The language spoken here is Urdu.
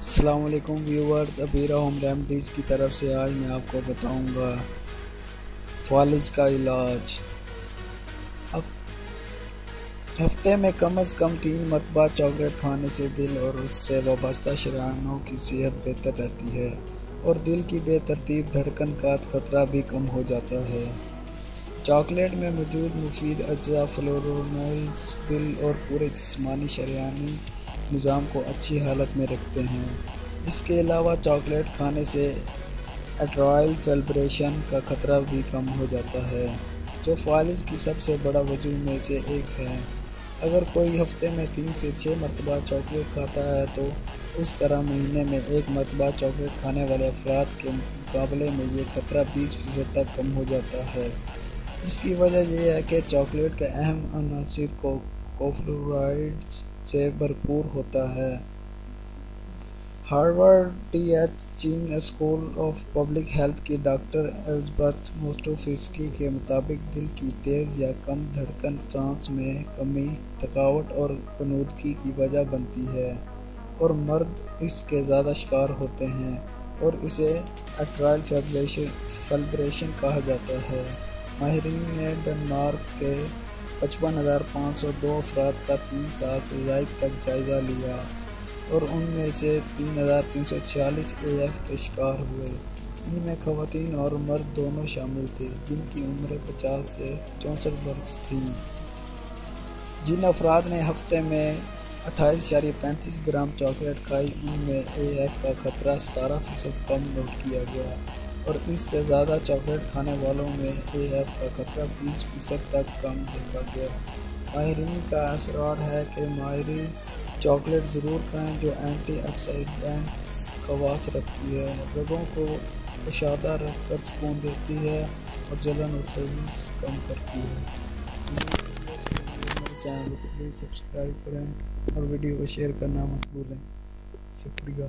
السلام علیکم ویورز، ابیرا ہوم ریمیڈیز کی طرف سے آج میں آپ کو بتاؤں گا فالج کا علاج۔ ہفتے میں کم از کم 3 مرتبہ چاکلیٹ کھانے سے دل اور اس سے وابستہ شریانوں کی صحت بہتر رہتی ہے اور دل کی بے ترتیب دھڑکن کا خطرہ بھی کم ہو جاتا ہے۔ چاکلیٹ میں موجود مفید اجزاء فلیورونولز دل اور پورے جسمانی شریانی نظام کو اچھی حالت میں رکھتے ہیں۔ اس کے علاوہ چاکلیٹ کھانے سے ایٹرائل فائبریشن کا خطرہ بھی کم ہو جاتا ہے، جو فالج کی سب سے بڑا وجوہ میں سے ایک ہے۔ اگر کوئی ہفتے میں 3 سے 6 مرتبہ چاکلیٹ کھاتا ہے تو اس طرح مہینے میں 1 مرتبہ چاکلیٹ کھانے والے افراد کے مقابلے میں یہ خطرہ 20% تک کم ہو جاتا ہے۔ اس کی وجہ یہ ہے کہ چاکلیٹ کے اہم عناصر کاربوہائیڈریٹس سے بھرپور ہوتا ہے۔ Harvard T H Chan school of public health کی ڈاکٹر الزبتھ موسٹوفسکی کے مطابق دل کی تیز یا کم دھڑکن سانس میں کمی، تھکاوٹ اور غنودگی کی وجہ بنتی ہے اور مرد اس کے زیادہ شکار ہوتے ہیں اور اسے ایٹرائل فائبریشن کہا جاتا ہے۔ ماہرین نے ڈنمارک کے 55,502 افراد کا 3 سال سے زائد تک جائزہ لیا اور ان میں سے 3,346 AF کے شکار ہوئے۔ ان میں خواتین اور مرد دونوں شامل تھے جن کی عمریں 50 سے 64 برس تھیں۔ جن افراد نے ہفتے میں 28.35 گرام چاکلیٹ کھائی ان میں AF کا خطرہ 17% کم نوٹ کیا گیا اور اس سے زیادہ چاکلیٹ کھانے والوں میں AF کا خطرہ 20% تک کم دیکھا گیا۔ ماہرین کا اصرار ہے کہ مائری چاکلیٹ ضرور کھائیں جو اینٹی آکسیڈنٹس خواص رکھتی ہے، رگوں کو کشادہ رکھ کر سکون دیتی ہے اور جلن اور سوزش کم کرتی ہے۔ ویڈیوز کے لیے میرے چینل کو پلیز سبسکرائب کریں اور ویڈیو کو شیئر کرنا مت بھولیں۔ شکریہ۔